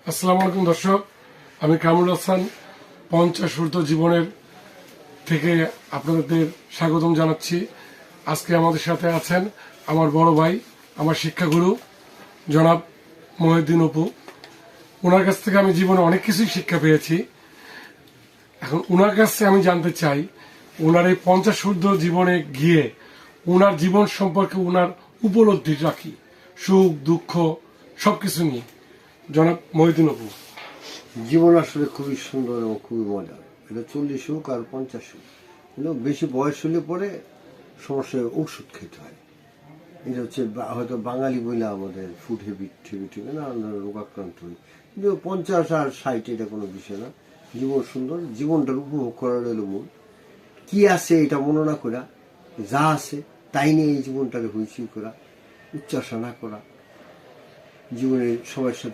আসসালামু আলাইকুম দর্শক, আমি কামরুল হাসান 50 ঊর্ধ্ব জীবনের থেকে আপনাদের স্বাগতম জানাচ্ছি। আজকে আমাদের সাথে আছেন আমার বড় ভাই, আমার শিক্ষাগুরু জনাব মহিউদ্দিন অপু। ওনার কাছ থেকে আমি জীবনে অনেক কিছুই শিক্ষা পেয়েছি। এখন ওনার কাছে আমি জানতে চাই, ওনার এই 50 ঊর্ধ্ব জীবনে গিয়ে ওনার জীবন সম্পর্কে ওনার উপলব্ধি রাখি, সুখ দুঃখ সবকিছু নিয়ে। জনাব মহিউদ্দিন অপু। জীবন আসলে খুবই সুন্দর এবং খুবই মজার। এটা 40 হোক আর 50 হোক, কিন্তু বেশি বয়স হলে পরে সমস্যায় ওষুধ খেতে হয়। এটা হচ্ছে হয়তো বাঙালি বলে আমাদের ফুড হ্যাবিট থেকে না আমরা রোগাক্রান্ত হই, কিন্তু 50 আর 60 এটা কোনো বিষয় না। জীবন সুন্দর, জীবনটার উপভোগ করার হলো মূল। কি আছে এটা মনে না করা, যা আছে তাই নিয়ে এই জীবনটাকে হইচই করা, উচ্চাসা না করা, জীবনে সবার সাথে